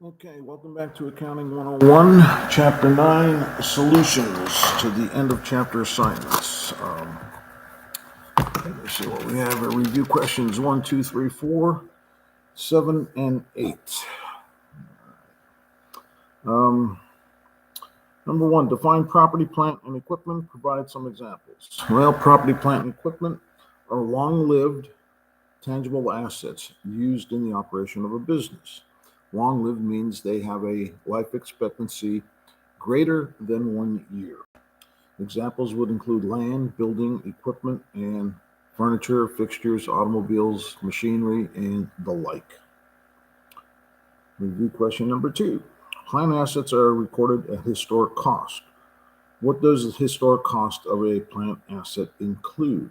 Okay, welcome back to Accounting 101, Chapter 9, Solutions to the End of Chapter Assignments. Let me see what we have. Review questions 1, 2, 3, 4, 7, and 8. Number 1, define property, plant, and equipment. Provide some examples. Well, property, plant, and equipment are long-lived, tangible assets used in the operation of a business. Long-lived means they have a life expectancy greater than 1 year. Examples would include land, building, equipment, and furniture, fixtures, automobiles, machinery, and the like. Review question number 2. Plant assets are recorded at historic cost. What does the historic cost of a plant asset include?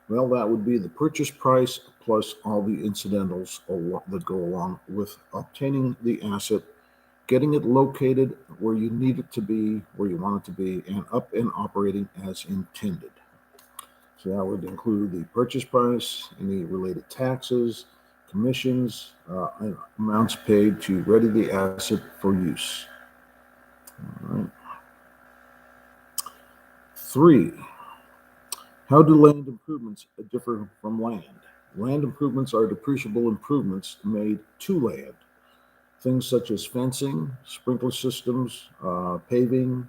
Well, that would be the purchase price plus all the incidentals that go along with obtaining the asset, getting it located where you need it to be, where you want it to be, and up and operating as intended. So that would include the purchase price, any related taxes, commissions, and amounts paid to ready the asset for use. All right. 3. How do land improvements differ from land? Land improvements are depreciable improvements made to land. Things such as fencing, sprinkler systems, paving,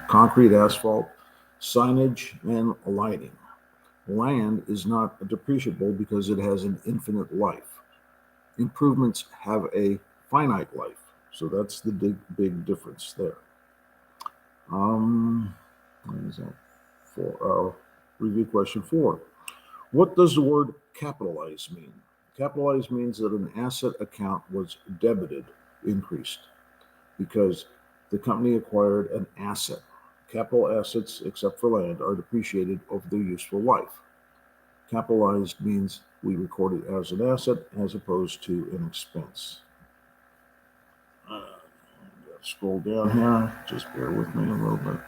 concrete, asphalt, signage, and lighting. Land is not depreciable because it has an infinite life. Improvements have a finite life, so that's the big difference there. What is that? Review question 4. What does the word capitalize mean? Capitalize means that an asset account was debited, increased, because the company acquired an asset. Capital assets, except for land, are depreciated over their useful life. Capitalized means we record it as an asset as opposed to an expense. Scroll down here. Just bear with me a little bit.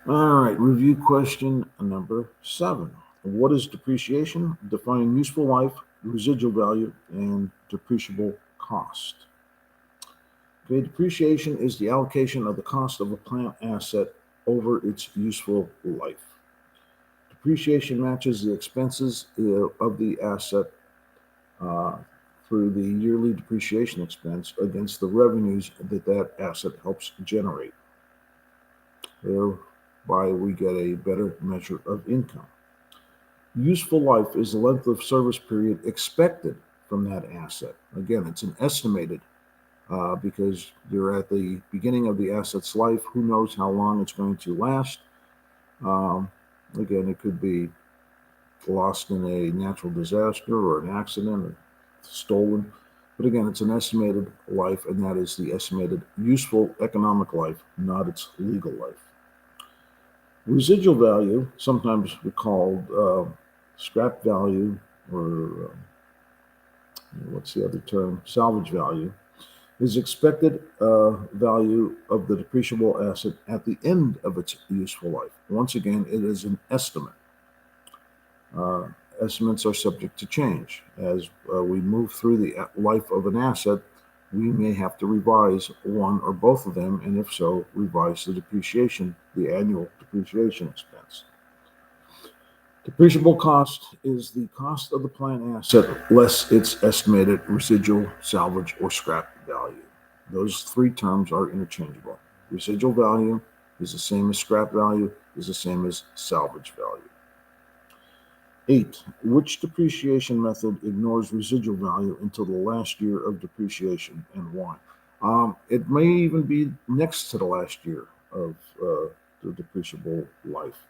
All right, review question number 7. What is depreciation? Define useful life, residual value, and depreciable cost. Okay, depreciation is the allocation of the cost of a plant asset over its useful life. Depreciation matches the expenses of the asset through the yearly depreciation expense against the revenues that asset helps generate. Thereby, we get a better measure of income. Useful life is the length of service period expected from that asset. Again, it's an estimated because you're at the beginning of the asset's life. Who knows how long it's going to last? Again, it could be lost in a natural disaster or an accident or stolen. But again, it's an estimated life, and that is the estimated useful economic life, not its legal life. Residual value, sometimes called scrap value, or what's the other term? Salvage value, is expected value of the depreciable asset at the end of its useful life. Once again, it is an estimate. Estimates are subject to change. As we move through the life of an asset, we may have to revise one or both of them, and if so, revise the depreciation, the annual depreciation expense. Depreciable cost is the cost of the plant asset less its estimated residual, salvage, or scrap value. Those 3 terms are interchangeable. Residual value is the same as scrap value, is the same as salvage value. 8. Which depreciation method ignores residual value until the last year of depreciation, and why? It may even be next to the last year of the depreciable life.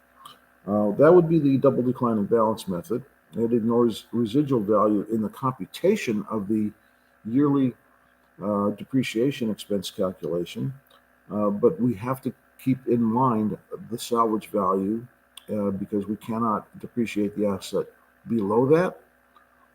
That would be the double declining balance method. It ignores residual value in the computation of the yearly depreciation expense calculation, but we have to keep in mind the salvage value because we cannot depreciate the asset below that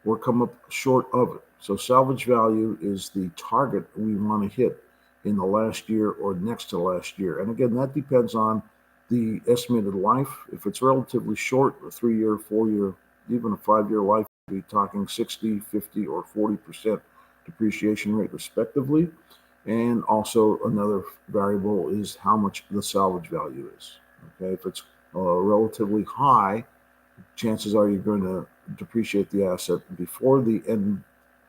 or come up short of it. So salvage value is the target we want to hit in the last year or next to last year. And again, that depends on the estimated life. If it's relatively short, a 3-year, 4-year, even a 5-year life, we'll be talking 60, 50, or 40% depreciation rate respectively. And also another variable is how much the salvage value is. Okay, if it's relatively high, chances are you're going to depreciate the asset before the end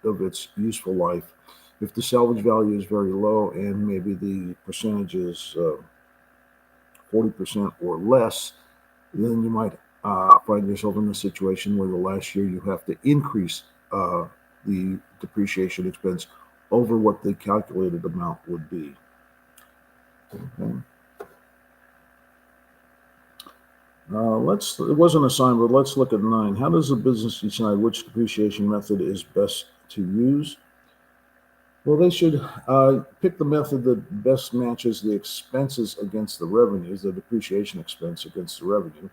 of its useful life. If the salvage value is very low and maybe the percentage is 40% or less, then you might find yourself in a situation where the last year you have to increase the depreciation expense over what the calculated amount would be. Okay. It wasn't assigned, but let's look at 9. How does the business decide which depreciation method is best to use? Well, they should pick the method that best matches the expenses against the revenues, the depreciation expense against the revenue,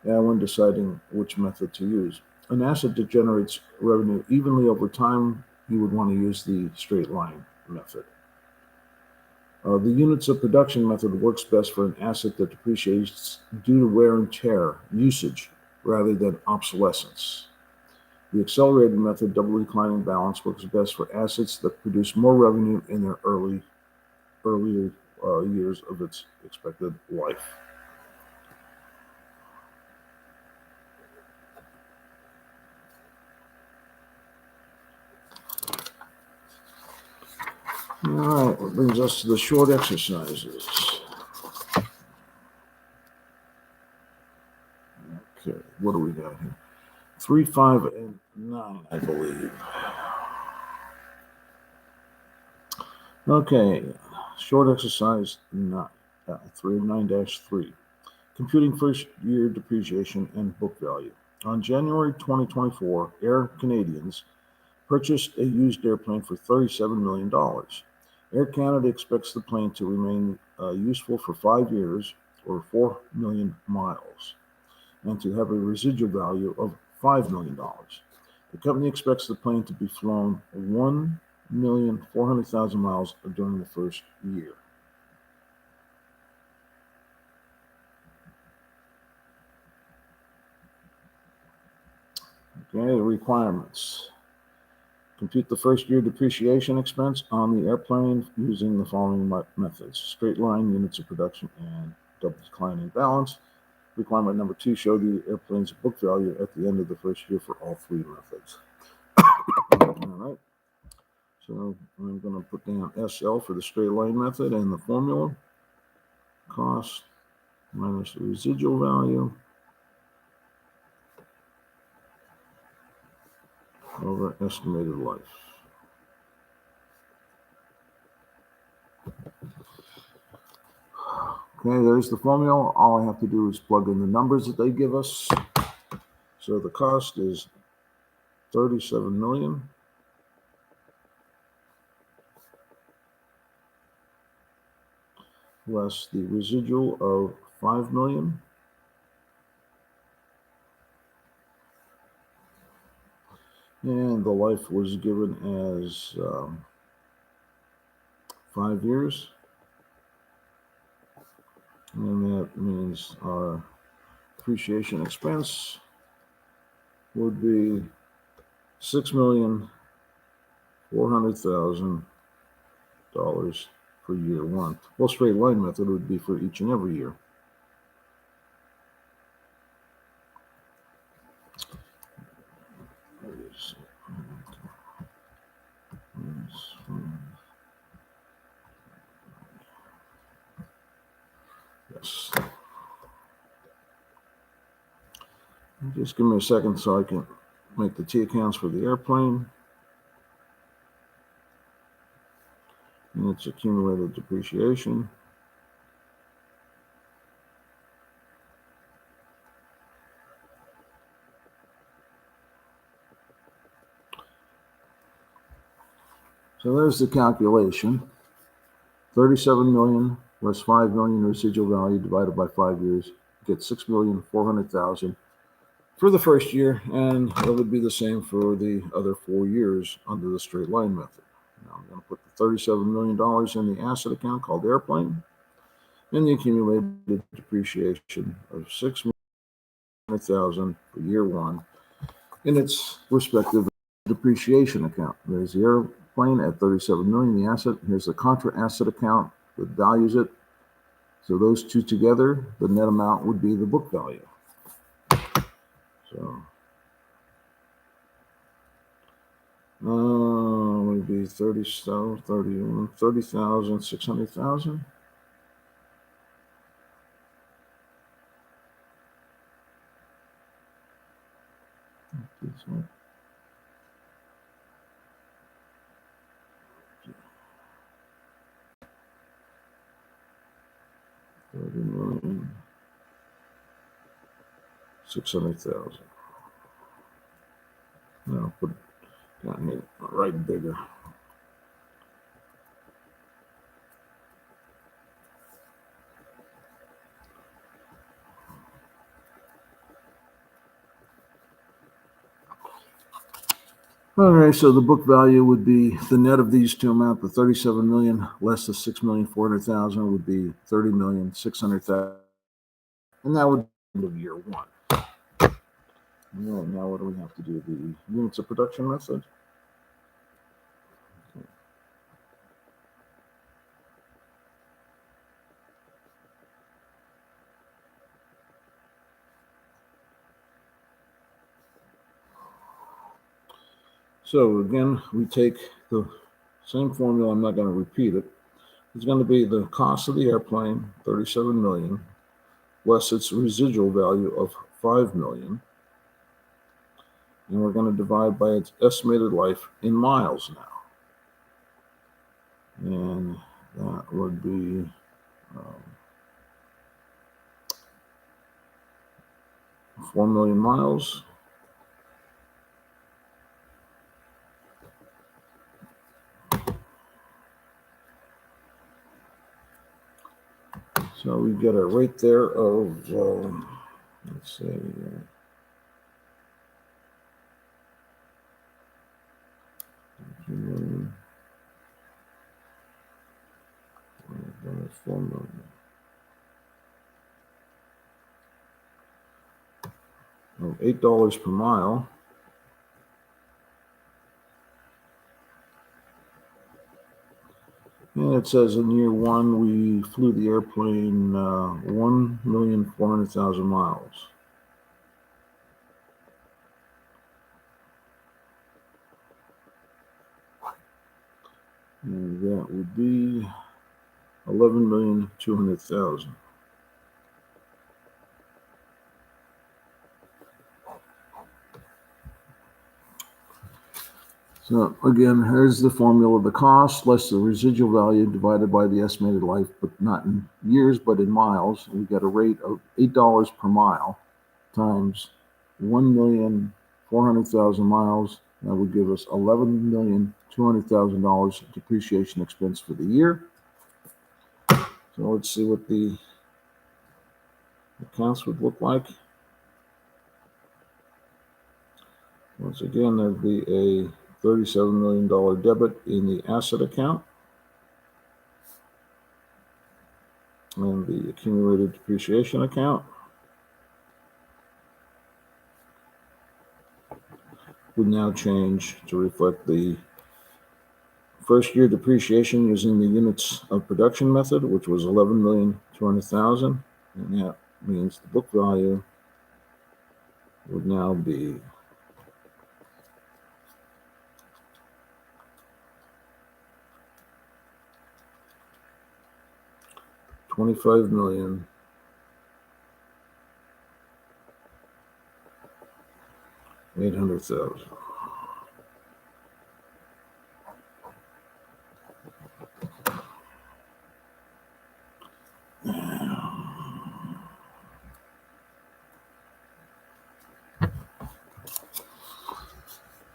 when deciding which method to use. An asset that generates revenue evenly over time, you would want to use the straight line method. The units of production method works best for an asset that depreciates due to wear and tear, usage, rather than obsolescence. The accelerated method, double declining balance, works best for assets that produce more revenue in their earlier years of its expected life. All right, that brings us to the short exercises. Okay, what do we got here? 3, 5, and 9, I believe. Okay, short exercise 9, 9-3. Computing first year depreciation and book value. On January 2024, Air Canadians purchased a used airplane for $37 million. Air Canada expects the plane to remain useful for 5 years or 4 million miles and to have a residual value of $5 million. The company expects the plane to be flown 1,400,000 miles during the first year. Okay, the requirements. Compute the first year depreciation expense on the airplane using the following methods: straight line, units of production, and double declining balance. Requirement number 2, show the airplane's book value at the end of the first year for all 3 methods. All right. So I'm going to put down SL for the straight line method and the formula. Cost minus the residual value over estimated life. Okay, there's the formula. All I have to do is plug in the numbers that they give us. So the cost is $37 million. Less the residual of $5 million. And the life was given as 5 years. And that means our depreciation expense would be $6,400,000 for year 1. Well, straight line method would be for each and every year. Yes. Just give me a second so I can make the T accounts for the airplane and its accumulated depreciation. So there's the calculation. 37 million less 5 million residual value divided by 5 years, get 6,400,000 for the first year, and it would be the same for the other 4 years under the straight line method. Now I'm going to put the $37 million in the asset account called airplane, and the accumulated depreciation of 6,400,000 for year 1 in its respective depreciation account. There's the airplane at 37 million, the asset. Here's the contra asset account that values it. So those two together, the net amount would be the book value. So would be 30,000, 600,000. $30,600,000. Now put it down here, right bigger. All right, so the book value would be the net of these two amounts, the 37 million less the 6,400,000 would be 30,600,000, and that would be the end of year one. All right, now what do we have to do? The units of production method. Okay. So again, we take the same formula. I'm not going to repeat it. It's going to be the cost of the airplane, 37 million, less its residual value of 5 million. And we're going to divide by its estimated life in miles now. And that would be 4 million miles. So we get a rate there of, let's say, $4 million. $8 per mile. And it says in year one, we flew the airplane 1,400,000 miles. And that would be 11,200,000. So again, here's the formula: the cost less the residual value divided by the estimated life, but not in years, but in miles. We get a rate of $8 per mile times 1,400,000 miles. That would give us $11,200,000 depreciation expense for the year. So let's see what the accounts would look like. Once again, there'd be a $37 million debit in the asset account, and the accumulated depreciation account would now change to reflect the first year depreciation using the units of production method, which was 11,200,000, and that means the book value would now be $25,800,000.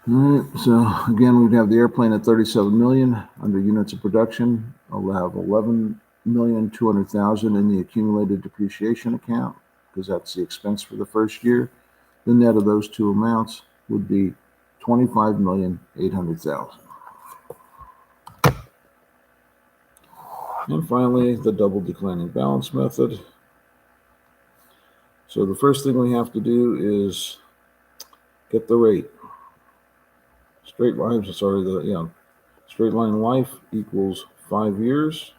All right, so again, we'd have the airplane at 37 million under units of production. I'll have 11,200,000 in the accumulated depreciation account because that's the expense for the first year. The net of those two amounts would be 25,800,000. And finally, the double declining balance method. So the first thing we have to do is get the rate. Straight Straight line life equals 5 years.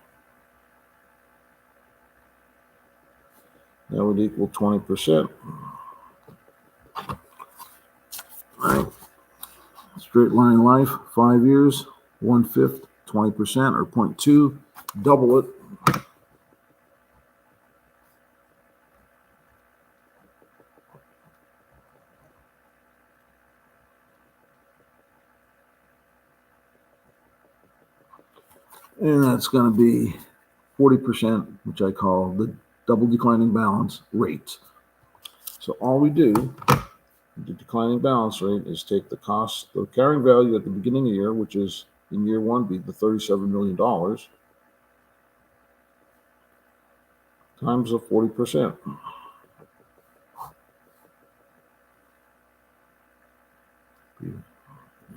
That would equal 20%. All right. Straight line life, 5 years, 1/5, 20%, or 0.2. Double it. And that's going to be 40%, which I call the double declining balance rate. So all we do, the declining balance rate, is take the cost, the carrying value at the beginning of the year, which is in year one be the $37 million, times the 40%.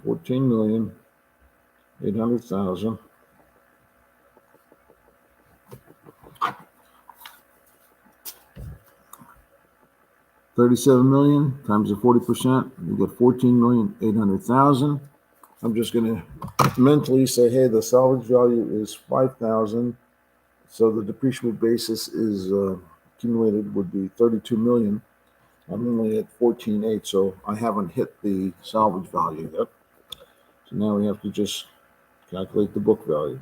$14,800,000. $37 million times the 40%, you get $14,800,000. I'm just going to mentally say, hey, the salvage value is $5,000, so the depreciable basis is accumulated would be $32 million. I'm only at 14.8, so I haven't hit the salvage value yet. So now we have to just calculate the book value.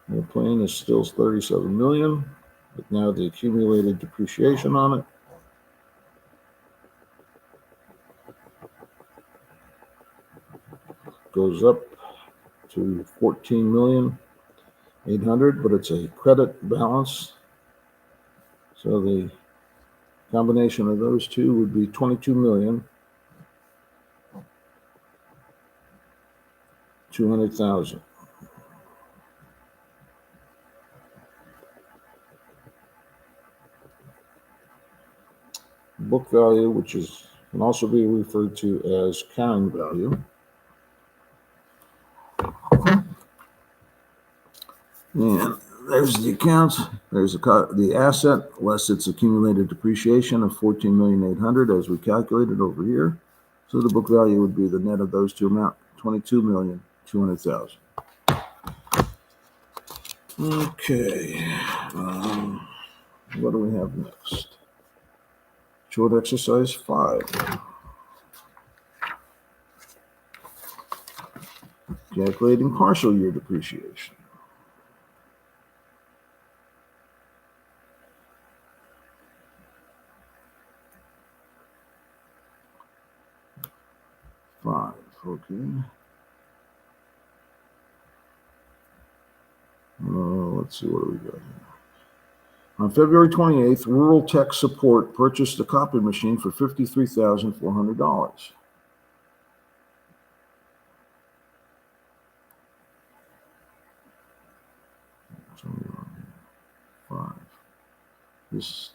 The plane is still 37 million, but now the accumulated depreciation on it goes up to 14,800,000, but it's a credit balance. So the combination of those two would be 22,200,000. Book value, which can also be referred to as carrying value. And there's the accounts. There's the asset less its accumulated depreciation of 14,800,000 as we calculated over here. So the book value would be the net of those two amounts, 22,200,000. Okay. What do we have next? Short exercise 5. Calculating partial year depreciation. Okay. Let's see, what do we got here? On February 28th, Rural Tech Support purchased a copy machine for $53,400. Five. This.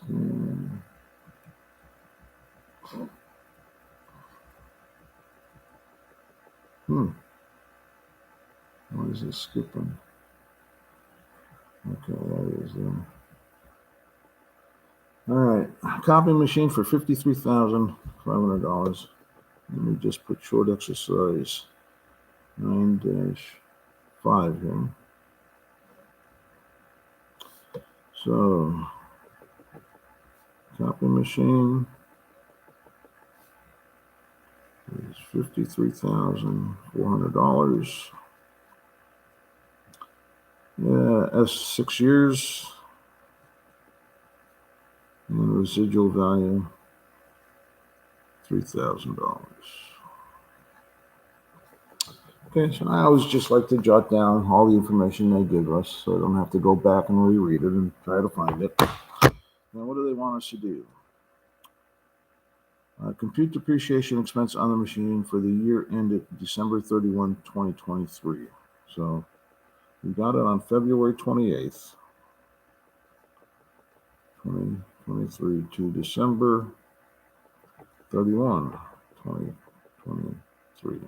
Why is it skipping? Okay, that is all right. Copy machine for $53,500. Let me just put short exercise 9-5 here. So, copy machine is $53,400. Yeah, that's 6 years. And the residual value, $3,000. Okay, so I always just like to jot down all the information they give us so I don't have to go back and reread it and try to find it. Now, what do they want us to do? Compute depreciation expense on the machine for the year ended December 31, 2023. So we got it on February 28th, 2023 to December 31, 2023.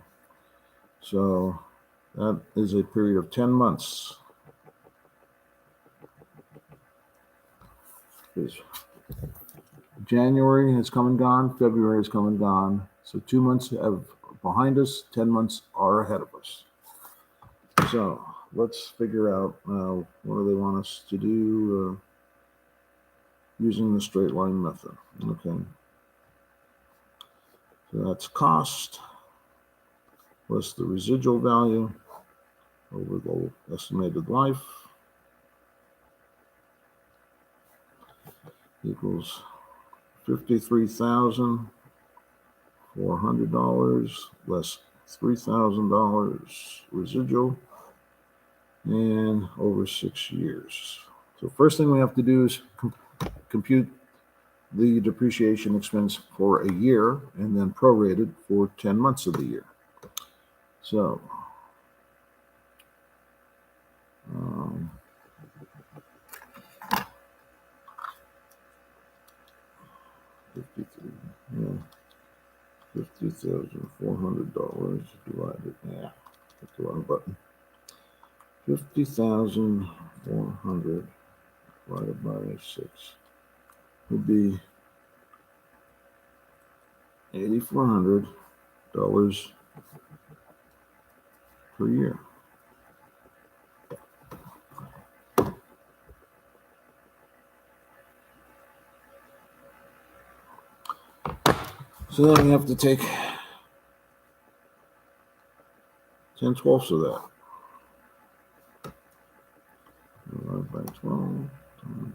So that is a period of 10 months. January has come and gone, February has come and gone, So 2 months have behind us, 10 months are ahead of us. So let's figure out what do they want us to do using the straight line method. Okay. So that's cost plus the residual value over the estimated life equals $53,400 less $3,000 residual and over 6 years. So first thing we have to do is compute the depreciation expense for a year and then prorated for 10 months of the year. So 53, yeah, $50,400 divided, hit the wrong button. 50,400 divided by 6 would be $8,400 per year. So then we have to take 10/12 of that. Divided by 12 times.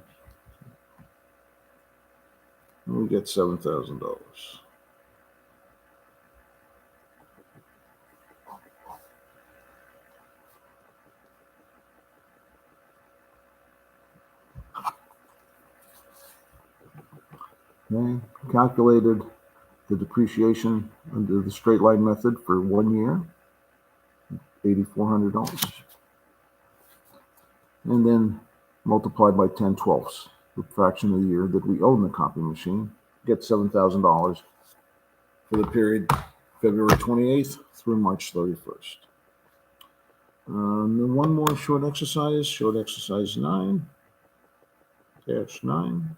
And we get $7,000. Okay, calculated the depreciation under the straight line method for 1 year, $8,400. And then multiplied by 10/12, the fraction of the year that we own the copy machine, get $7,000 for the period February 28th through March 31st. Then one more short exercise 9, dash 9.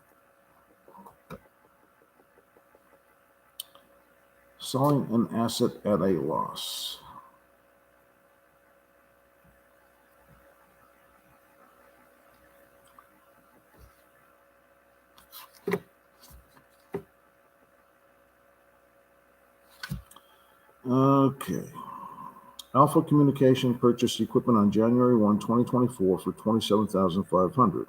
Selling an asset at a loss. Okay. Alpha Communication purchased equipment on January 1, 2024 for $27,500.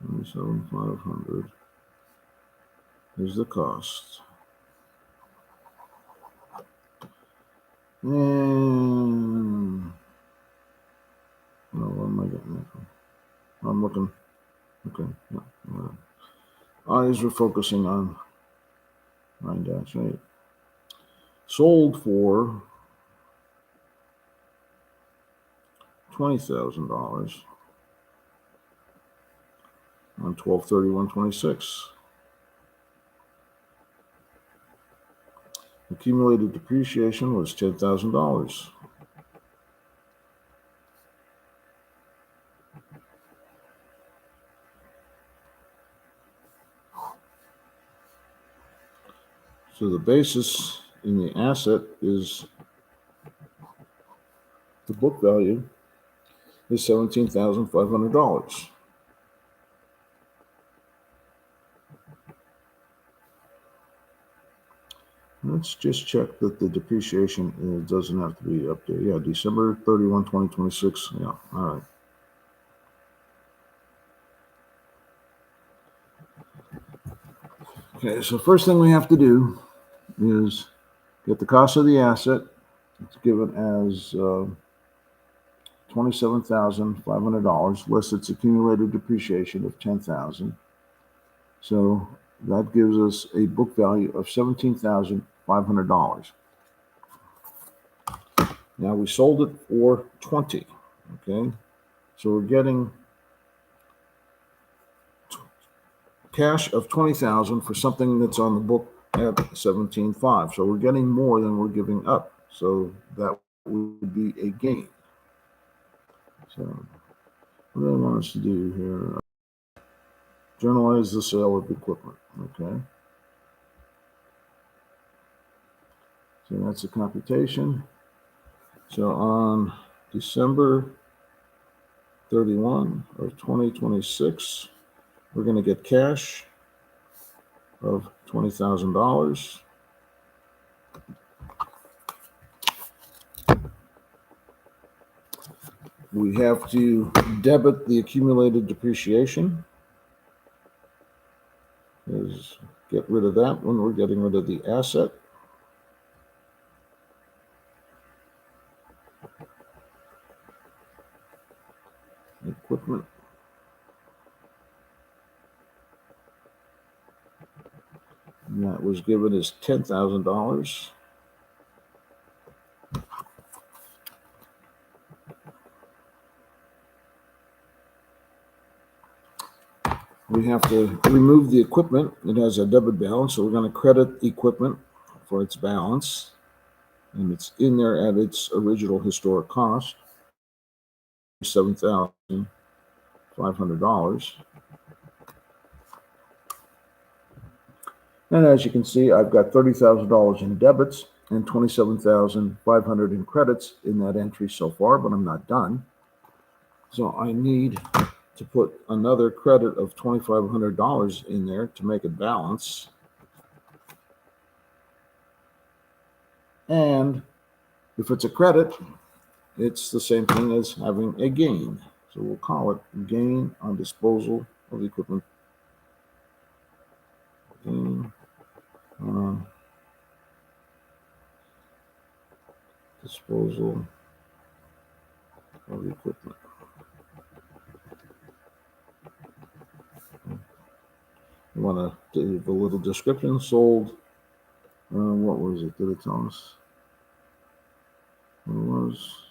$27,500 is the cost. And where am I getting that from? I'm looking. Okay. Yeah. Eyes are focusing on 9-8. Sold for $20,000 on 12/31/26. Accumulated depreciation was $10,000. So the basis in the asset is the book value is $17,500. Let's just check that the depreciation doesn't have to be up there. Yeah, December 31, 2026. Yeah, all right. Okay, so first thing we have to do is get the cost of the asset. It's given as $27,500 less its accumulated depreciation of $10,000. So that gives us a book value of $17,500. Now we sold it for $20,000. Okay, so we're getting cash of $20,000 for something that's on the book at $17,500. So we're getting more than we're giving up. So that would be a gain. So what do I want us to do here? Journalize the sale of equipment. Okay. So that's the computation. So on December 31 of 2026, we're going to get cash of $20,000. We have to debit the accumulated depreciation. Get rid of that when we're getting rid of the asset. Equipment. And that was given as $10,000. We have to remove the equipment. It has a debit balance, so we're going to credit equipment for its balance. And it's in there at its original historic cost, $7,500. And as you can see, I've got $30,000 in debits and $27,500 in credits in that entry so far, but I'm not done. So I need to put another credit of $2,500 in there to make it balance. And if it's a credit, it's the same thing as having a gain. So we'll call it gain on disposal of equipment. Gain on disposal of equipment. You want to give a little description. Sold. What was it? Did it tell us? It was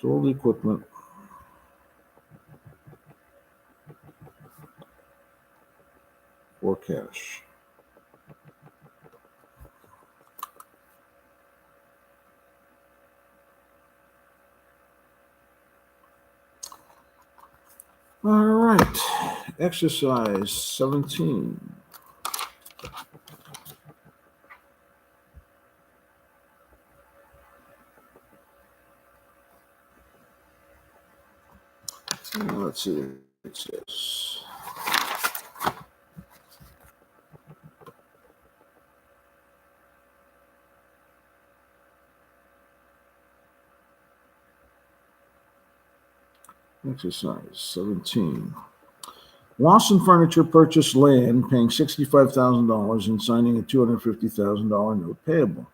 sold equipment for cash. All right, exercise 17. Let's see what it says. Exercise 17. Lawson Furniture purchased land paying $65,000 and signing a $250,000 note payable.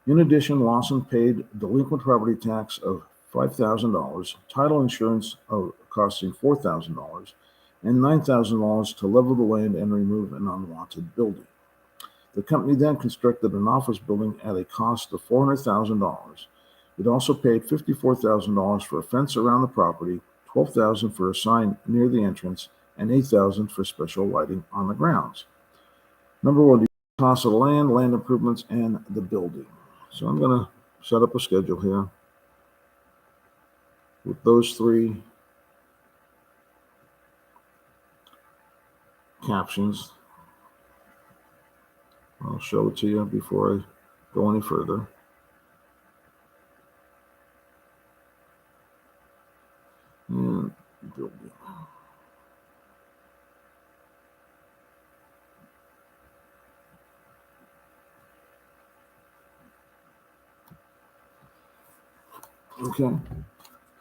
In addition, Lawson paid delinquent property tax of $5,000, title insurance costing $4,000, and $9,000 to level the land and remove an unwanted building. The company then constructed an office building at a cost of $400,000. It also paid $54,000 for a fence around the property, $12,000 for a sign near the entrance, and $8,000 for special lighting on the grounds. Number one, the cost of the land improvements, and the building. So I'm going to set up a schedule here with those three captions. I'll show it to you before I go any further. And building. Okay,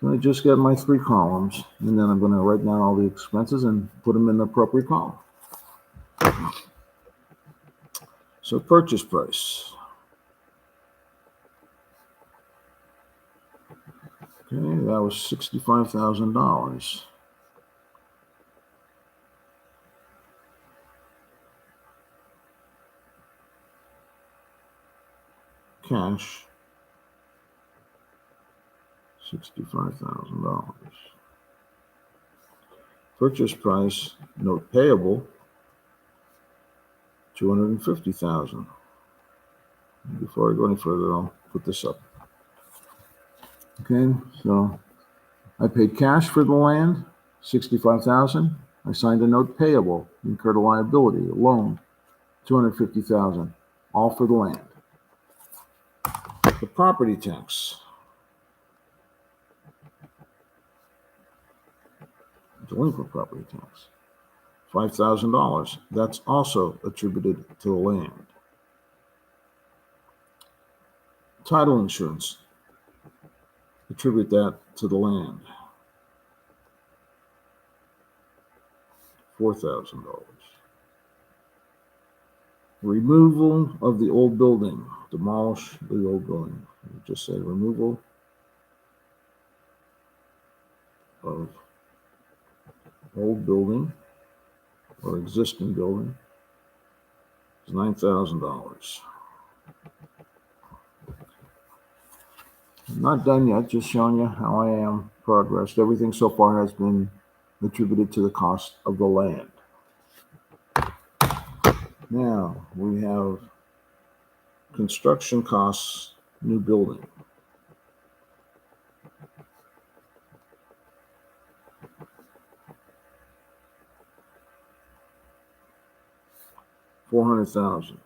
so I just got my three columns, and then I'm going to write down all the expenses and put them in the appropriate column. So purchase price. Okay, that was $65,000. Cash, $65,000. Purchase price, note payable, $250,000. Before I go any further, I'll put this up. Okay, so I paid cash for the land, $65,000. I signed a note payable, incurred a liability, a loan, $250,000. all for the land. The property tax, delinquent property tax, $5,000. That's also attributed to the land. Title insurance, attribute that to the land, $4,000. Removal of the old building, demolish the old building. Just say removal of old building or existing building is $9,000. I'm not done yet, just showing you how I am progressed. Everything so far has been attributed to the cost of the land. Now we have construction costs, new building. $400,000.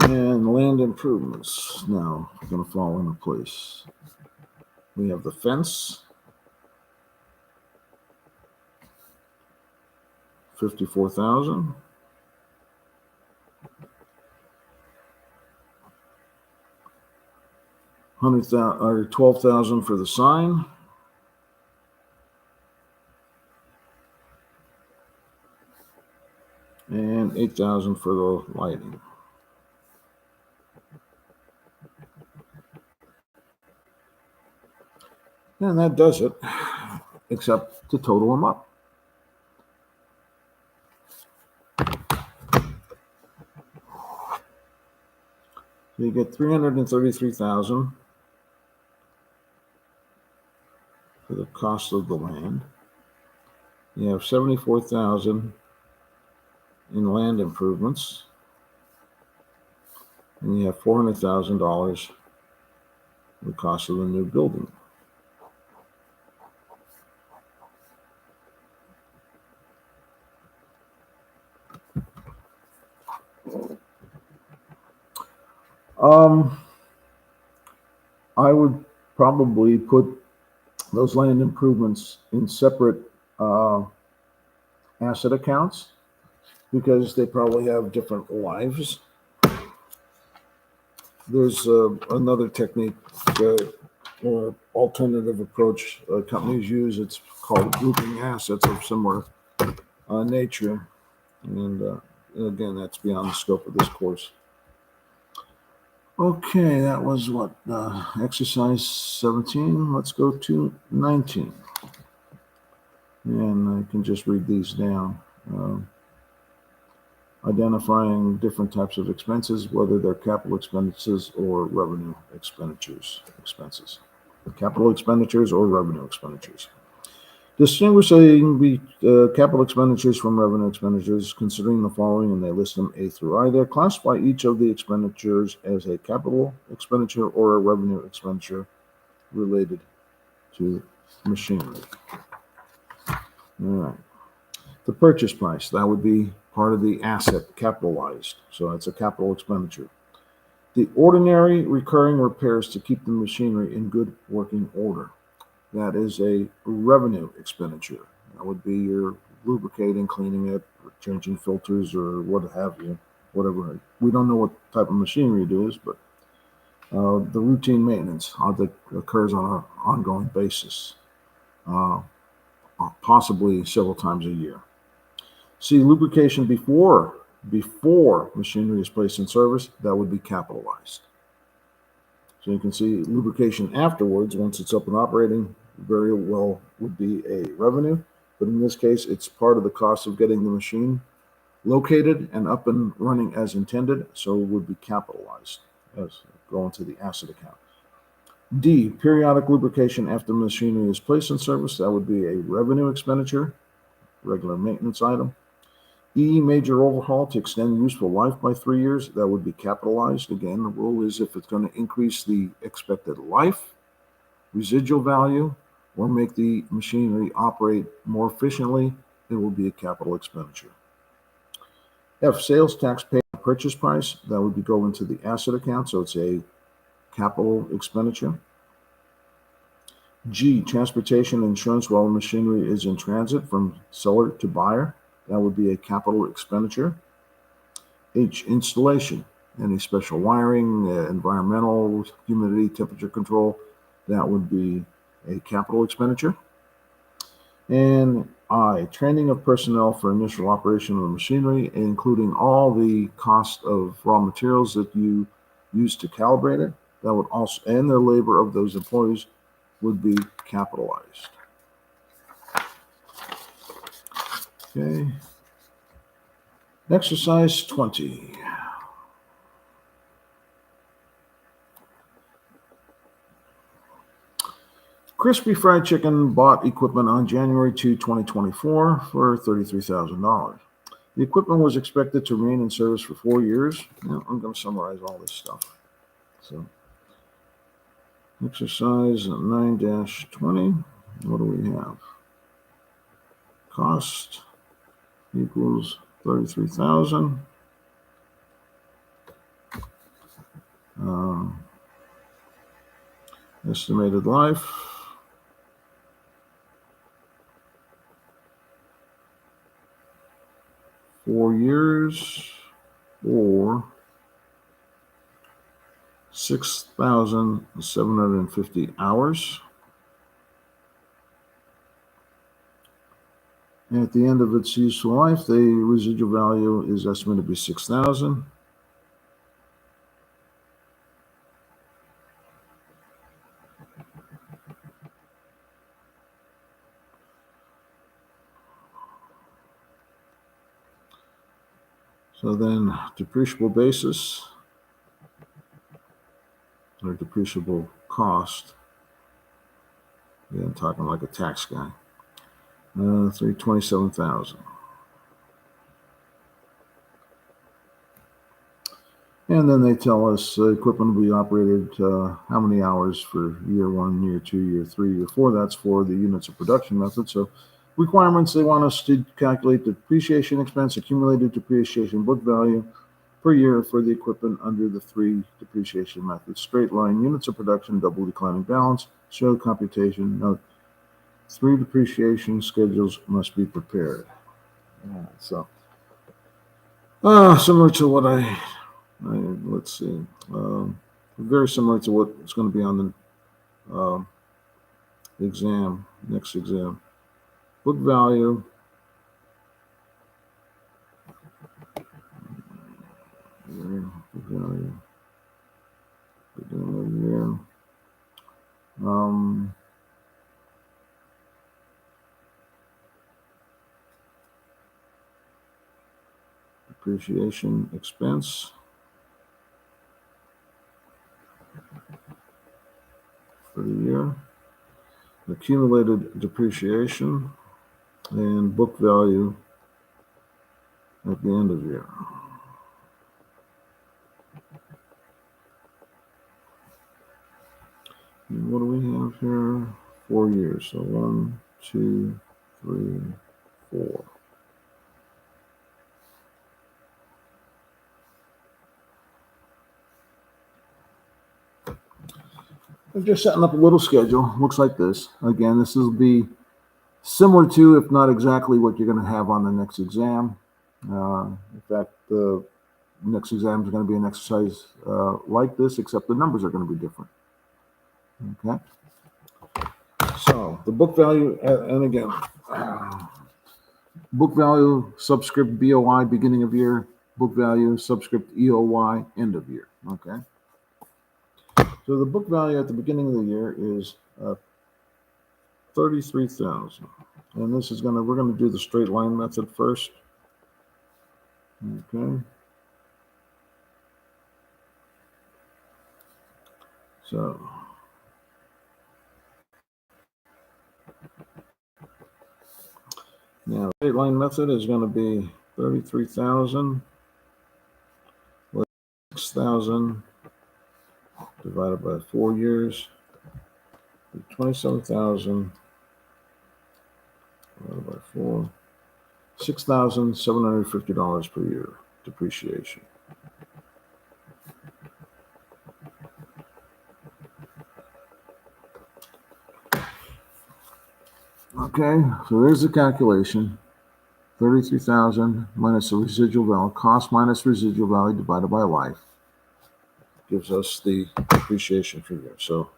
And land improvements now going to fall into place. We have the fence, $54,000. $12,000 for the sign. And $8,000 for the lighting. And that does it, except to total them up. So you get $333,000 for the cost of the land. You have $74,000 in land improvements, and you have $400,000 for the cost of the new building. I would probably put those land improvements in separate asset accounts because they probably have different lives. There's another technique or alternative approach companies use. It's called grouping assets of similar nature. And again, that's beyond the scope of this course. Okay, that was what, exercise 17. Let's go to 19. And I can just read these down. Identifying expenses whether they're capital expenses or revenue expenses. Capital expenditures or revenue expenditures. Distinguishing capital expenditures from revenue expenditures, considering the following, and they list them A through I there. Classify each of the expenditures as a capital expenditure or a revenue expenditure related to machinery. All right. The purchase price, that would be part of the asset capitalized. So that's a capital expenditure. The ordinary recurring repairs to keep the machinery in good working order. That is a revenue expenditure. That would be your lubricating, cleaning it, or changing filters, or what have you, whatever. We don't know what type of machinery it is, but the routine maintenance that occurs on an ongoing basis, possibly several times a year. See, lubrication before machinery is placed in service, that would be capitalized. So you can see lubrication afterwards, once it's up and operating, very well would be a revenue. But in this case, it's part of the cost of getting the machine located and up and running as intended. So it would be capitalized as going to the asset account. D, periodic lubrication after machinery is placed in service. That would be a revenue expenditure, regular maintenance item. E, major overhaul to extend useful life by 3 years. That would be capitalized. Again, the rule is if it's going to increase the expected life, residual value, or make the machinery operate more efficiently, it will be a capital expenditure. F, sales tax paid on purchase price. That would be go into the asset account, so it's a capital expenditure. G, transportation insurance while machinery is in transit from seller to buyer. That would be a capital expenditure. H, installation. Any special wiring, environmental, humidity, temperature control. That would be a capital expenditure. And I, training of personnel for initial operation of the machinery, including all the cost of raw materials that you use to calibrate it. That would also, and the labor of those employees would be capitalized. Okay. Exercise 20. Crispy Fried Chicken bought equipment on January 2, 2024 for $33,000. The equipment was expected to remain in service for 4 years. Now, I'm going to summarize all this stuff. So, exercise 9-20. What do we have? Cost equals $33,000. Estimated life. $4 years or 6,750 hours. And at the end of its useful life, the residual value is estimated to be 6,000. So then depreciable basis or depreciable cost. Yeah, I'm talking like a tax guy. 327,000. And then they tell us equipment will be operated how many hours for year 1, year 2, year 3, year 4. That's for the units of production method. So requirements, they want us to calculate the depreciation expense, accumulated depreciation book value per year for the equipment under the 3 depreciation methods. Straight line, units of production, double declining balance, show computation. Note, 3 depreciation schedules must be prepared. So similar to what let's see, very similar to what's going to be on the exam, next exam. Book value, beginning of the year. Depreciation expense for the year, accumulated depreciation, and book value at the end of the year. And what do we have here? 4 years. So 1, 2, 3, 4. I'm just setting up a little schedule. Looks like this. Again, this will be similar to, if not exactly, what you're going to have on the next exam. In fact, the next exam is going to be an exercise like this, except the numbers are going to be different. Okay. So the book value, and again, book value, subscript BOI, beginning of year, book value, subscript EOY, end of year. Okay. So the book value at the beginning of the year is 33,000, and this is we're gonna do the straight line method first. Okay. So now straight line method is going to be $33,000 less 6,000 divided by 4 years. 27,000 divided by 4. $6,750 per year depreciation. Okay, so there's the calculation. 33,000 minus the residual value, cost minus residual value divided by life, gives us the depreciation figure. So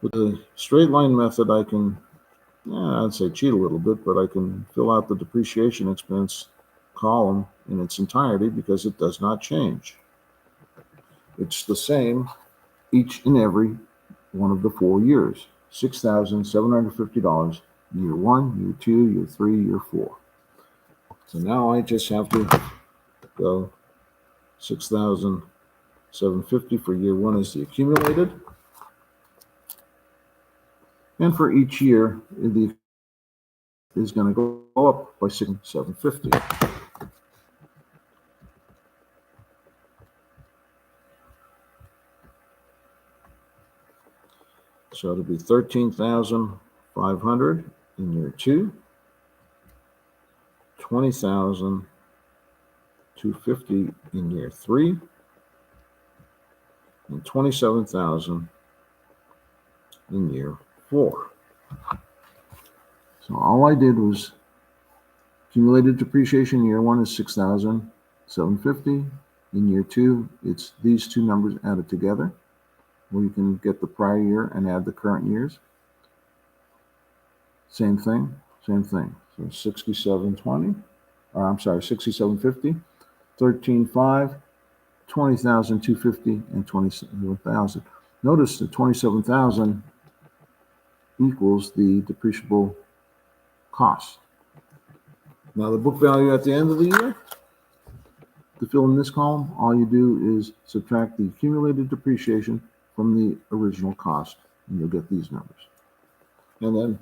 with the straight line method, I can, I'd say cheat a little bit, but I can fill out the depreciation expense column in its entirety because it does not change. It's the same each and every one of the 4 years. $6,750, year 1, year 2, year 3, year 4. So now I just have to go 6,750 for year 1 is the accumulated. And for each year, the is going to go up by 6,750. So it'll be 13,500 in year 2, 20,250 in year 3, and 27,000 in year 4. So all I did was accumulated depreciation year 1 is 6,750. In year 2, it's these two numbers added together, where you can get the prior year and add the current years. Same thing. So 6720, or I'm sorry, 6750, 13,500, 20,250, and 27,000. Notice the 27,000 equals the depreciable cost. Now the book value at the end of the year, to fill in this column, all you do is subtract the accumulated depreciation from the original cost, and you'll get these numbers. And then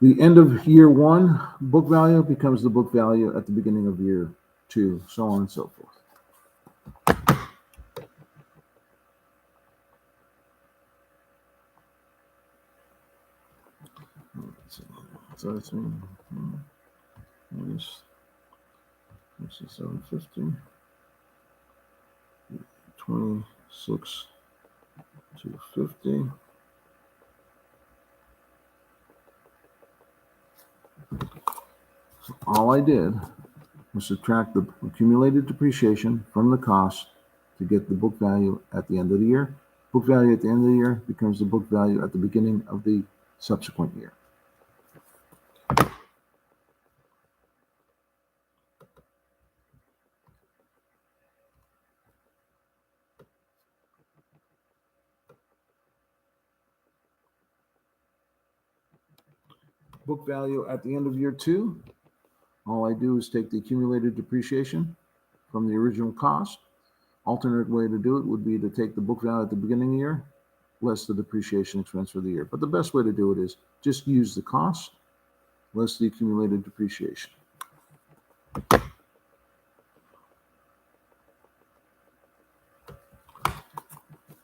the end of year 1 book value becomes the book value at the beginning of year 2, so on and so forth. Let's see. 13 minus 6750, 26,250. So all I did was subtract the accumulated depreciation from the cost to get the book value at the end of the year. Book value at the end of the year becomes the book value at the beginning of the subsequent year. Book value at the end of year 2, all I do is take the accumulated depreciation from the original cost. Alternate way to do it would be to take the book value at the beginning of the year, less the depreciation expense for the year. But the best way to do it is just use the cost, less the accumulated depreciation.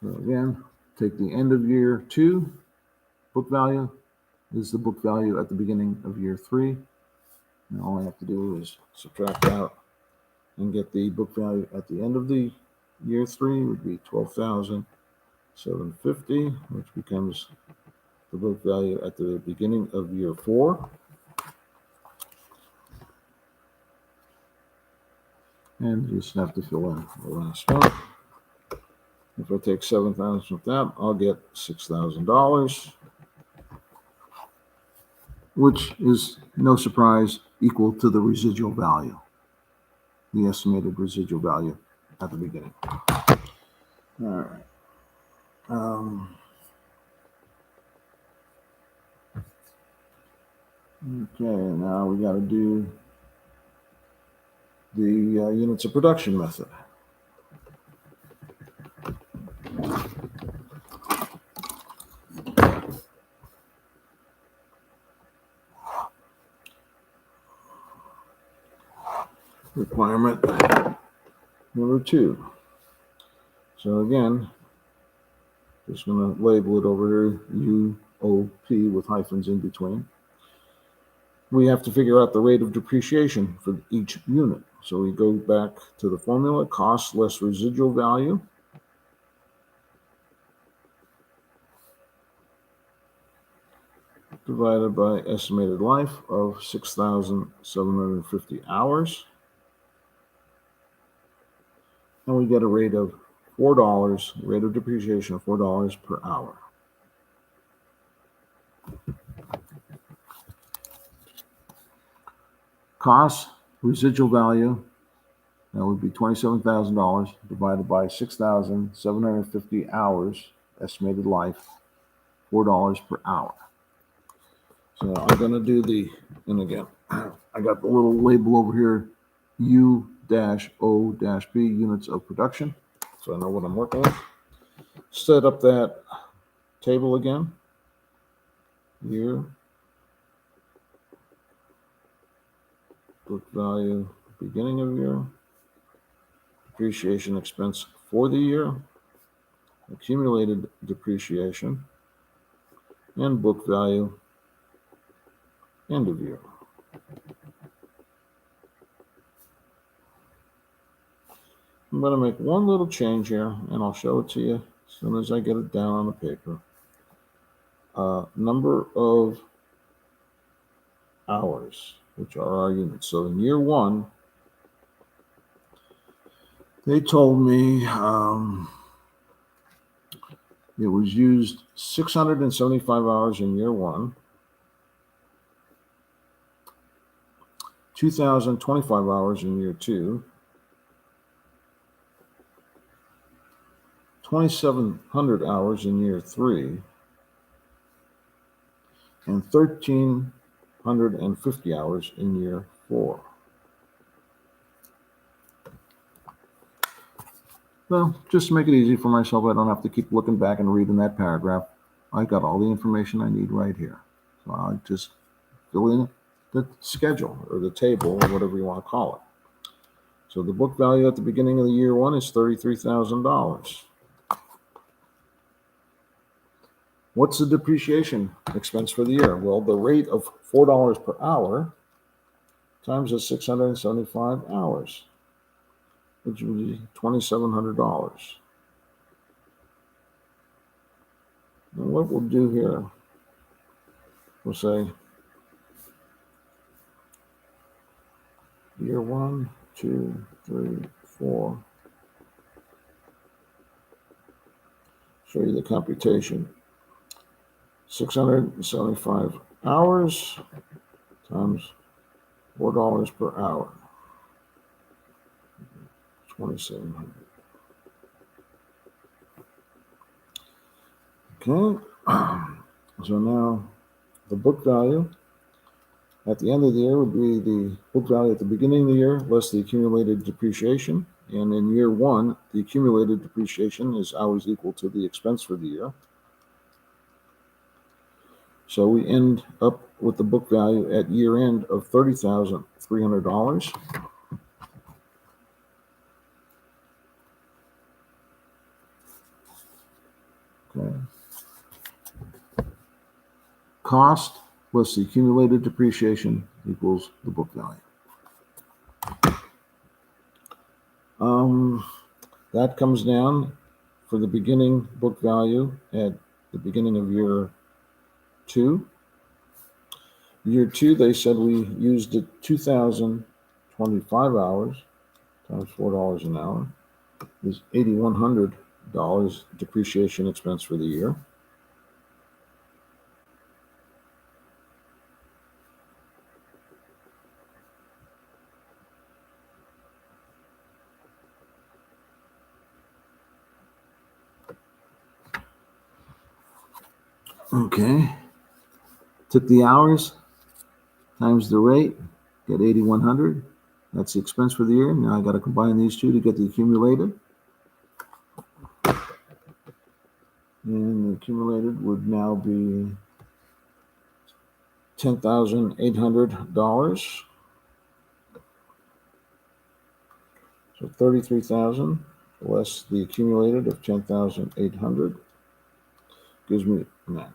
So again, take the end of year 2 book value is the book value at the beginning of year 3. And all I have to do is subtract out and get the book value at the end of the year 3 would be 12,750, which becomes the book value at the beginning of year 4. And you just have to fill in the last one. If I take 7,000 with that, I'll get $6,000, which is, no surprise, equal to the residual value, the estimated residual value at the beginning. All right. Okay, now we got to do the units of production method. requirement number 2. So again, just going to label it over here UOP with hyphens in between. We have to figure out the rate of depreciation for each unit. So we go back to the formula, cost less residual value. Divided by estimated life of 6,750 hours. And we get a rate of $4, rate of depreciation of $4 per hour. Cost, residual value, that would be $27,000 divided by 6,750 hours, estimated life, $4 per hour. So I'm going to do and again, I got the little label over here, U-O-B, units of production, so I know what I'm working with. Set up that table again. Year, book value, beginning of year, depreciation expense for the year, accumulated depreciation, and book value, end of year. I'm going to make one little change here, and I'll show it to you as soon as I get it down on the paper. Number of hours, which are our units. So in year 1, they told me it was used 675 hours in year 1, 2,025 hours in year 2, 2,700 hours in year 3, and 1,350 hours in year 4. Well, just to make it easy for myself, I don't have to keep looking back and reading that paragraph. I got all the information I need right here. So I'll just fill in the schedule or the table or whatever you want to call it. So the book value at the beginning of the year 1 is $33,000. What's the depreciation expense for the year? Well, the rate of $4 per hour times the 675 hours, which would be $2,700. And what we'll do here, we'll say year 1, 2, 3, 4. Show you the computation. 675 hours times $4 per hour, 2,700. Okay, so now the book value at the end of the year would be the book value at the beginning of the year less the accumulated depreciation. And in year 1, the accumulated depreciation is always equal to the expense for the year. So we end up with the book value at year end of $30,300. Okay. Cost plus the accumulated depreciation equals the book value. That comes down for the beginning book value at the beginning of year 2. Year 2, they said we used it 2,025 hours times $4 an hour is $8,100 depreciation expense for the year. Okay, took the hours times the rate, get 8,100. That's the expense for the year. Now I got to combine these two to get the accumulated. And the accumulated would now be $10,800. So 33,000 less the accumulated of 10,800 gives me now.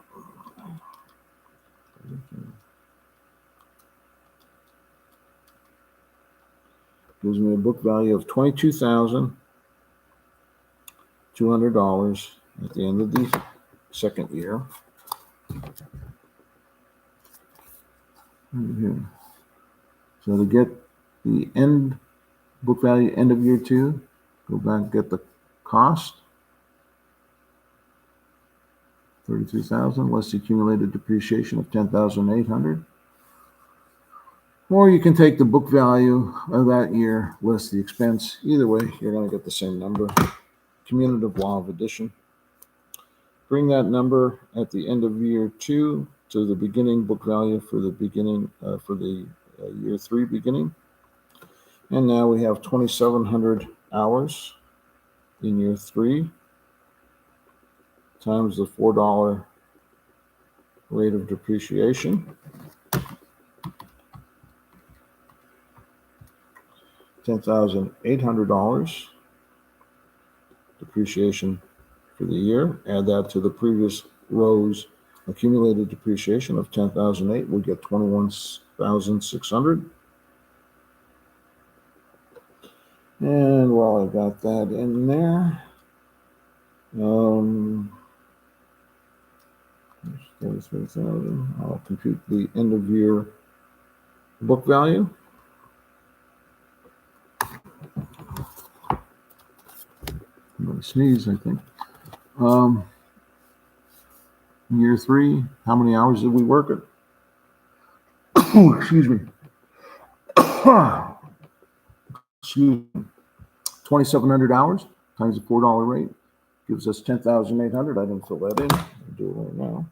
Gives me a book value of $22,200 at the end of the second year. Right here. So to get the end book value end of year 2, go back and get the cost. 33,000 less the accumulated depreciation of 10,800. Or you can take the book value of that year less the expense. Either way, you're going to get the same number. Commutative law of addition. Bring that number at the end of year 2 to the beginning book value for the beginning year 3 beginning. And now we have 2,700 hours in year 3 times the $4 rate of depreciation. $10,800 depreciation for the year. Add that to the previous row's accumulated depreciation of 10,008. We get 21,600. And while I got that in there, 33,000. I'll compute the end of year book value. I'm going to sneeze, I think. Year 3, how many hours did we work it? Excuse me. Excuse me. 2,700 hours times the $4 rate gives us 10,800. I didn't fill that in. I'll do it right now.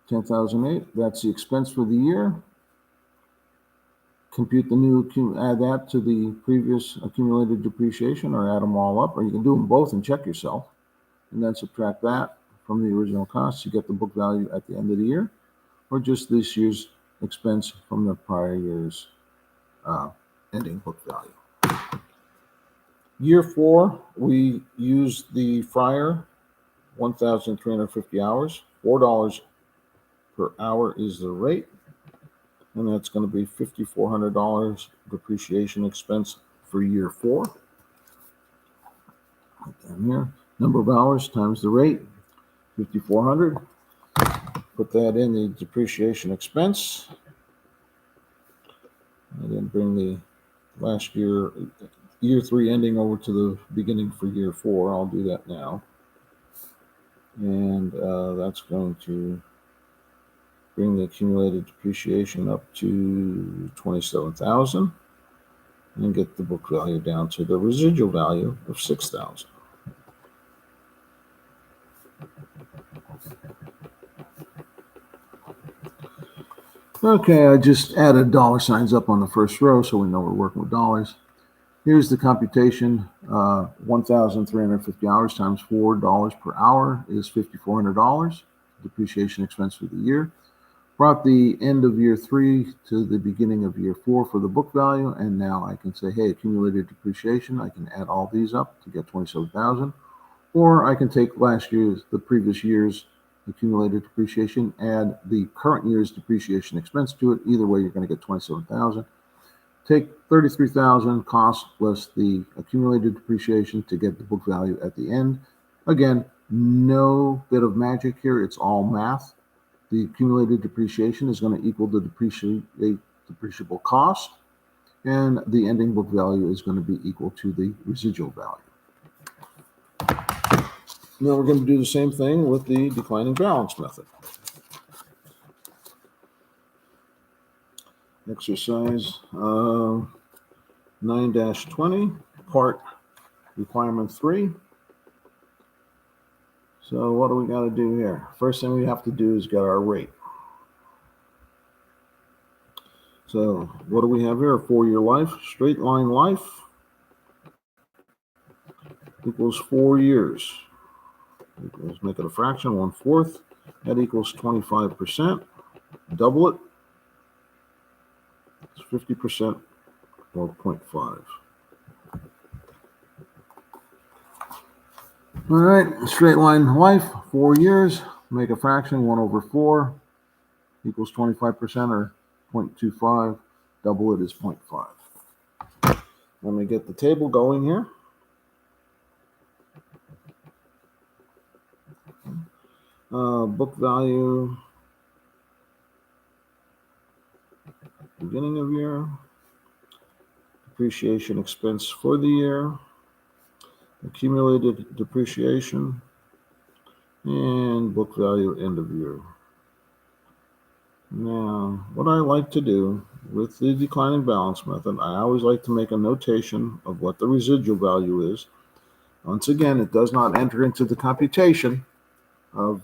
$10,008. That's the expense for the year. Compute the new, add that to the previous accumulated depreciation, or add them all up, or you can do them both and check yourself, and then subtract that from the original cost to get the book value at the end of the year, or just this year's expense from the prior year's ending book value. Year 4, we use the Fryer 1,350 hours. $4 per hour is the rate. And that's going to be $5,400 depreciation expense for year 4. Right down here. Number of hours times the rate, 5,400. Put that in the depreciation expense. And then bring the last year 3 ending over to the beginning for year 4. I'll do that now. And that's going to bring the accumulated depreciation up to 27,000 and get the book value down to the residual value of 6,000. Okay, I just added dollar signs up on the first row so we know we're working with dollars. Here's the computation. 1,350 hours times $4 per hour is $5,400 depreciation expense for the year. Brought the end of year 3 to the beginning of year 4 for the book value, and now I can say, hey, accumulated depreciation, I can add all these up to get 27,000, or I can take the previous year's accumulated depreciation, add the current year's depreciation expense to it. Either way, you're going to get 27,000. Take 33,000 cost plus the accumulated depreciation to get the book value at the end. Again, no bit of magic here. It's all math. The accumulated depreciation is going to equal the depreciable cost, and the ending book value is going to be equal to the residual value. Now we're going to do the same thing with the declining balance method. Exercise 9-20, part requirement 3. So what do we got to do here? First thing we have to do is get our rate. So what do we have here? A 4-year life, straight line life equals 4 years. Let's make it a fraction, 1/4. That equals 25%. Double it, 50% or 0.5. All right, straight line life, 4 years. Make a fraction, 1/4 equals 25% or 0.25. Double it is 0.5. Let me get the table going here. Book value, beginning of year, depreciation expense for the year, accumulated depreciation, and book value end of year. Now, what I like to do with the declining balance method, I always like to make a notation of what the residual value is. Once again, it does not enter into the computation of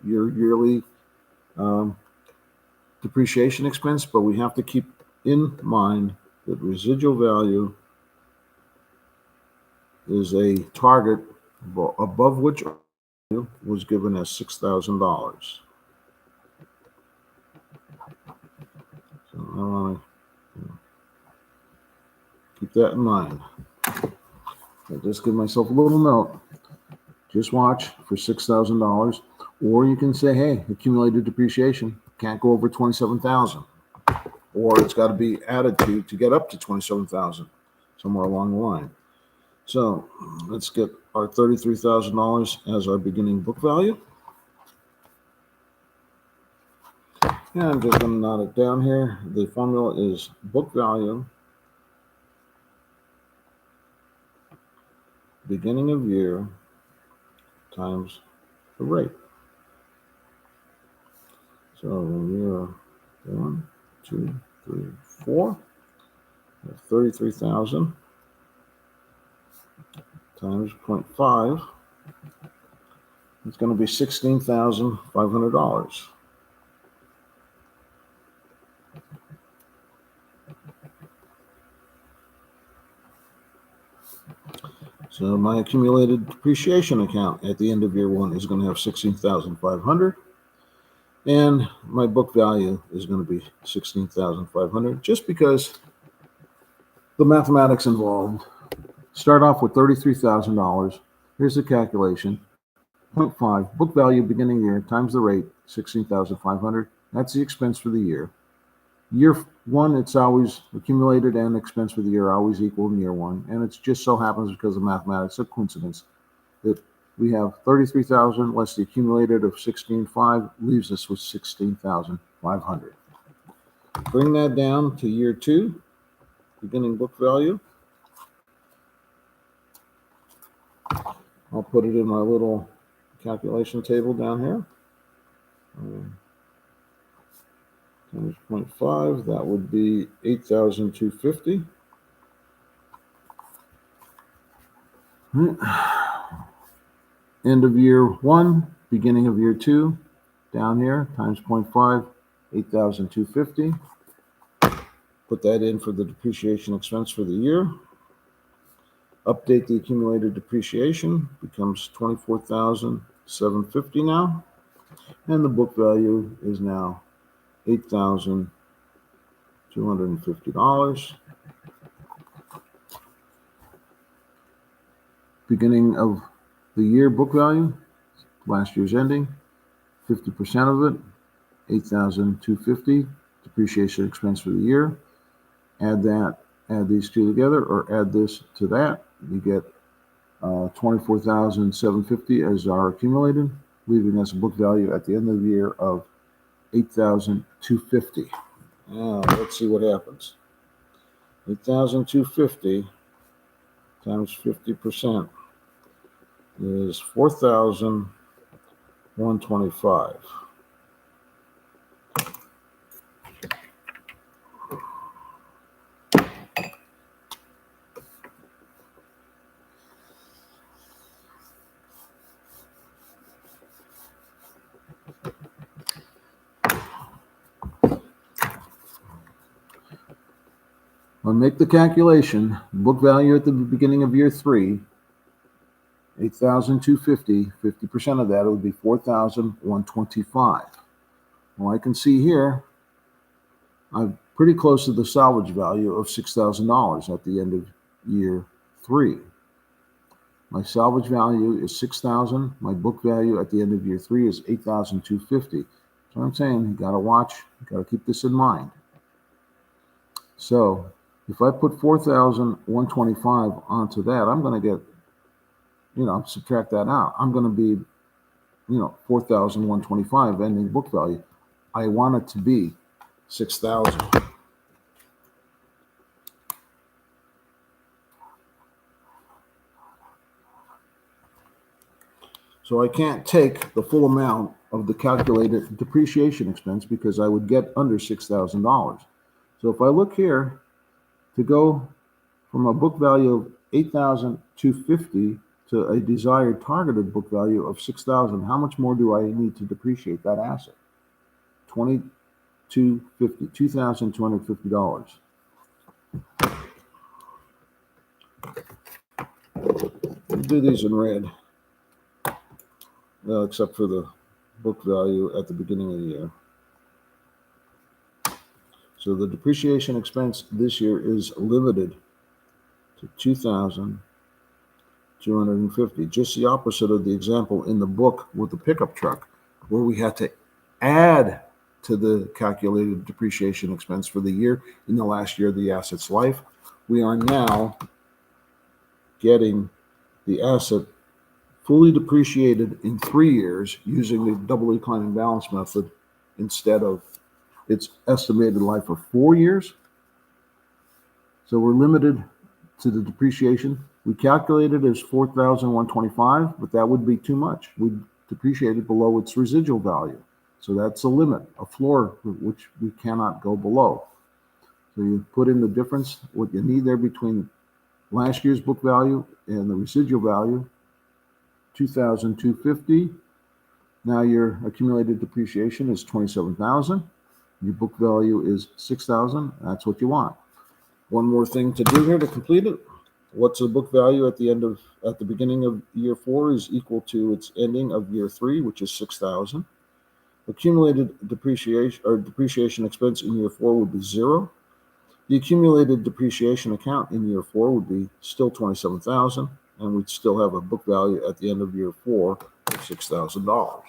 your yearly depreciation expense, but we have to keep in mind that residual value is a target above which was given as $6,000. So I want to keep that in mind. I just give myself a little note. Just watch for $6,000, or you can say, hey, accumulated depreciation can't go over $27,000, or it's got to be added to get up to $27,000 somewhere along the line. So let's get our $33,000 as our beginning book value. And I'm just going to note it down here. The formula is book value, beginning of year, times the rate. So year 1, 2, 3, 4, 33,000 times 0.5. It's going to be $16,500. So my accumulated depreciation account at the end of year 1 is going to have $16,500, and my book value is going to be $16,500, just because the mathematics involved. Start off with $33,000. Here's the calculation: 0.5 book value beginning year times the rate, $16,500. That's the expense for the year. Year 1, it's always accumulated and expense for the year always equal in year 1, and it just so happens, because of mathematics, a coincidence, that we have 33,000 less the accumulated of 16,500 leaves us with 16,500. Bring that down to year 2, beginning book value. I'll put it in my little calculation table down here. Times 0.5, that would be $8,250. End of year 1, beginning of year 2, down here, times 0.5, $8,250. Put that in for the depreciation expense for the year. Update the accumulated depreciation, becomes $24,750 now, and the book value is now $8,250. Beginning of the year book value, last year's ending, 50% of it, $8,250. Depreciation expense for the year. Add these two together, or add this to that. You get $24,750 as our accumulated, leaving us a book value at the end of the year of $8,250. Now let's see what happens. $8,250 times 50% is $4,125. I'll make the calculation. Book value at the beginning of year 3, $8,250. 50% of that would be $4,125. Well, I can see here, I've pretty close to the salvage value of $6,000 at the end of year 3. My salvage value is $6,000. My book value at the end of year 3 is $8,250. So I'm saying you got to watch, you got to keep this in mind. So if I put $4,125 onto that, I'm going to get, subtract that out. I'm going to be, $4,125 ending book value. I want it to be $6,000. So I can't take the full amount of the calculated depreciation expense because I would get under $6,000. So if I look here to go from a book value of $8,250 to a desired targeted book value of $6,000, how much more do I need to depreciate that asset? $2,250. We'll do these in red, except for the book value at the beginning of the year. So the depreciation expense this year is limited to $2,250, just the opposite of the example in the book with the pickup truck, where we had to add to the calculated depreciation expense for the year in the last year of the asset's life. We are now getting the asset fully depreciated in 3 years using the double declining balance method instead of its estimated life of 4 years. So we're limited to the depreciation. We calculated as $4,125, but that would be too much. We depreciated below its residual value. So that's a limit, a floor, which we cannot go below. So you put in the difference, what you need there between last year's book value and the residual value, $2,250. Now your accumulated depreciation is $27,000. Your book value is $6,000. That's what you want. One more thing to do here to complete it. What's the book value at the beginning of year 4 is equal to its ending of year 3, which is $6,000. Accumulated depreciation expense in year 4 would be 0. The accumulated depreciation account in year 4 would be still $27,000, and we'd still have a book value at the end of year 4 of $6,000.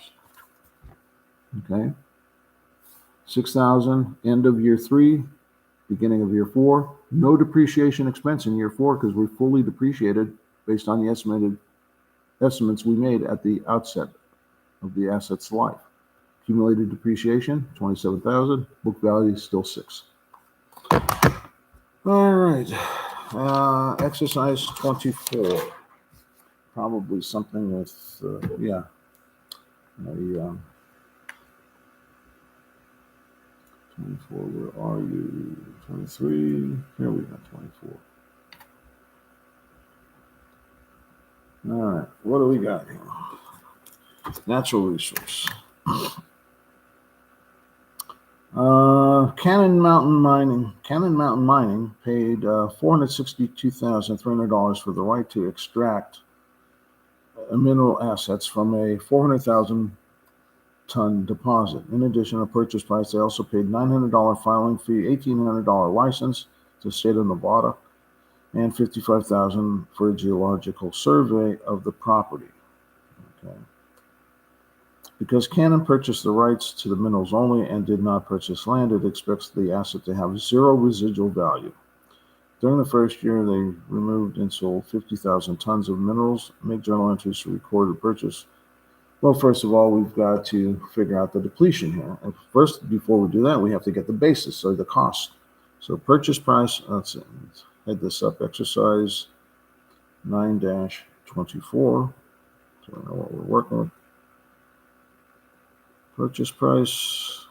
Okay, $6,000 end of year 3, beginning of year 4. No depreciation expense in year 4 because we're fully depreciated based on the estimates we made at the outset of the asset's life. Accumulated depreciation, $27,000. Book value is still $6,000. All right. Exercise 24. Probably something with, 24, where are you? 23. Here we go, 24. All right. What do we got here? Natural resource. Cannon Mountain Mining paid $462,300 for the right to extract mineral assets from a 400,000 ton deposit. In addition, a purchase price, they also paid $900 filing fee, $1,800 license to the state of Nevada, and $55,000 for a geological survey of the property. Okay. Because Cannon purchased the rights to the minerals only and did not purchase land, it expects the asset to have 0 residual value. During the first year, they removed and sold 50,000 tons of minerals. Make journal entries to record the purchase. Well, first of all, we've got to figure out the depletion here. And first, before we do that, we have to get the basis, or the cost. So purchase price, let's head this up, exercise 9-24, so we know what we're working with. Purchase price,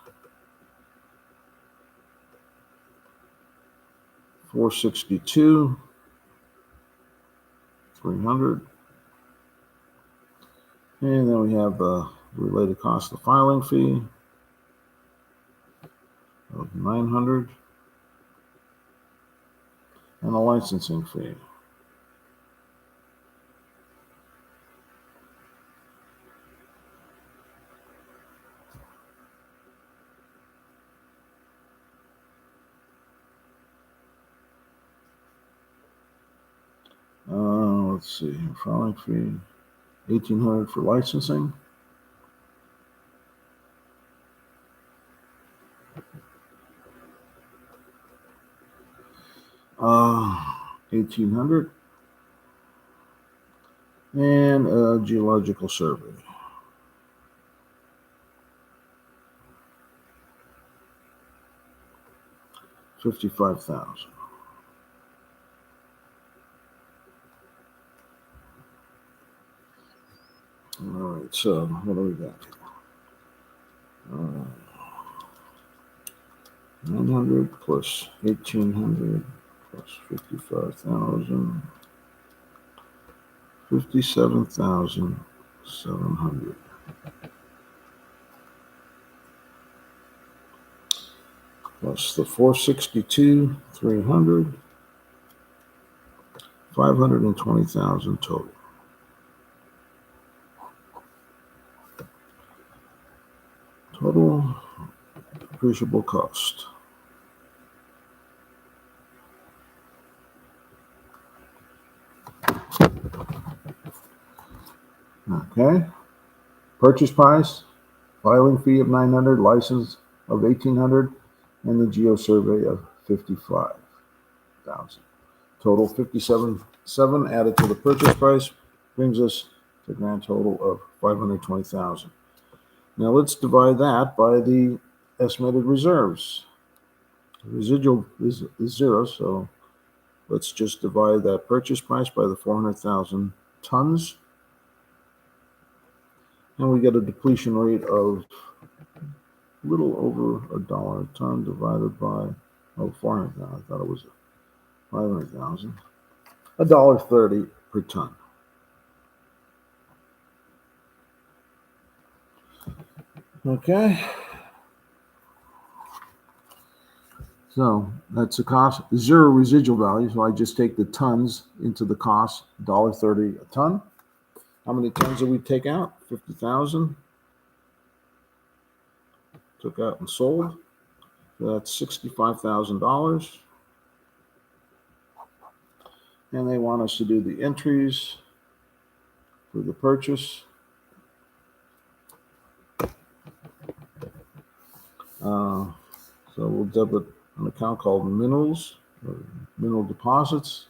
$462,300. And then we have the related cost of filing fee of $900 and a licensing fee. let's see, filing fee, $1,800 for licensing. $1,800, and a geological survey. $55,000. All right, so what do we got? 900 plus 1,800 plus 55,000, 57,700. Plus the 462, 300, 520,000 total. Total appreciable cost. Okay. Purchase price, filing fee of 900, license of 1,800, and the geo survey of 55,000. Total 57,700 added to the purchase price brings us to a grand total of 520,000. Now let's divide that by the estimated reserves. The residual is 0, so let's just divide that purchase price by the 400,000 tons. And we get a depletion rate of a little over $1 a ton divided by 400,000. I thought it was 500,000. $1.30 per ton. Okay. So that's the cost. 0 residual value. So I just take the tons into the cost, $1.30 a ton. How many tons did we take out? 50,000. Took out and sold. So that's $65,000. And they want us to do the entries for the purchase. So we'll debit an account called minerals, or mineral deposits.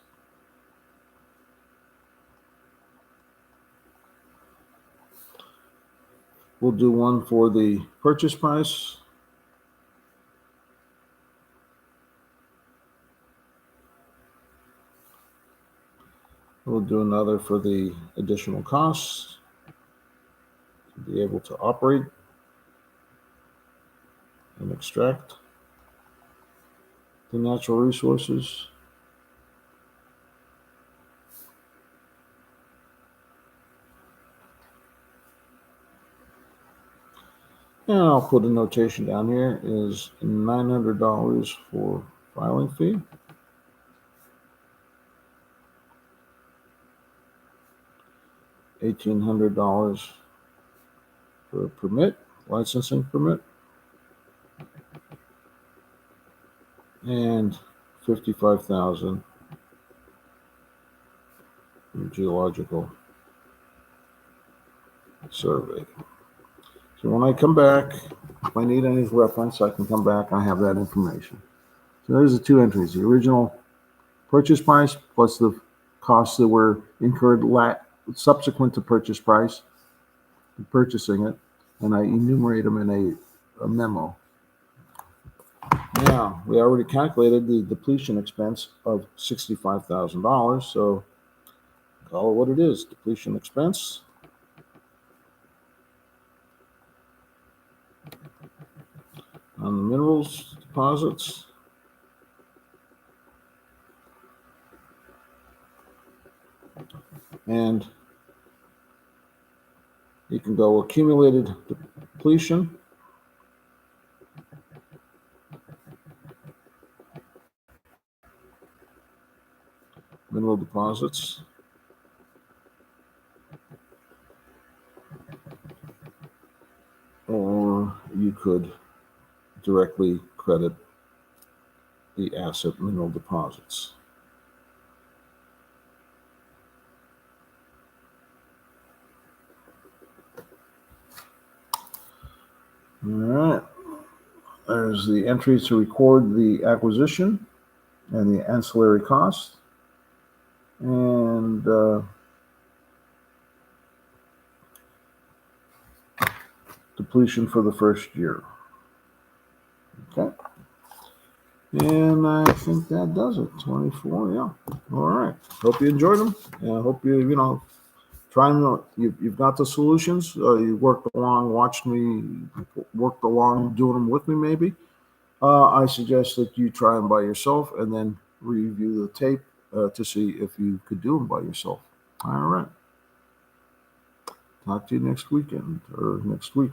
We'll do one for the purchase price. We'll do another for the additional costs to be able to operate and extract the natural resources. And I'll put a notation down here is $900 for filing fee. $1,800 for a permit, licensing permit, and $55,000 in geological survey. So when I come back, if I need any reference, I can come back. I have that information. So there's the 2 entries: the original purchase price plus the costs that were incurred subsequent to purchase price, purchasing it, and I enumerate them in a memo. Now, we already calculated the depletion expense of $65,000, so call it what it is, depletion expense. On the minerals deposits, and you can go accumulated depletion, mineral deposits, or you could directly credit the asset mineral deposits. All right. There's the entry to record the acquisition and the ancillary cost. And depletion for the first year. Okay. And I think that does it. 24, yeah. All right. Hope you enjoyed them. And I hope you trying to, you've got the solutions. You worked along, watched me, worked along, doing them with me maybe. I suggest that you try them by yourself and then review the tape to see if you could do them by yourself. All right. Talk to you next weekend or next week.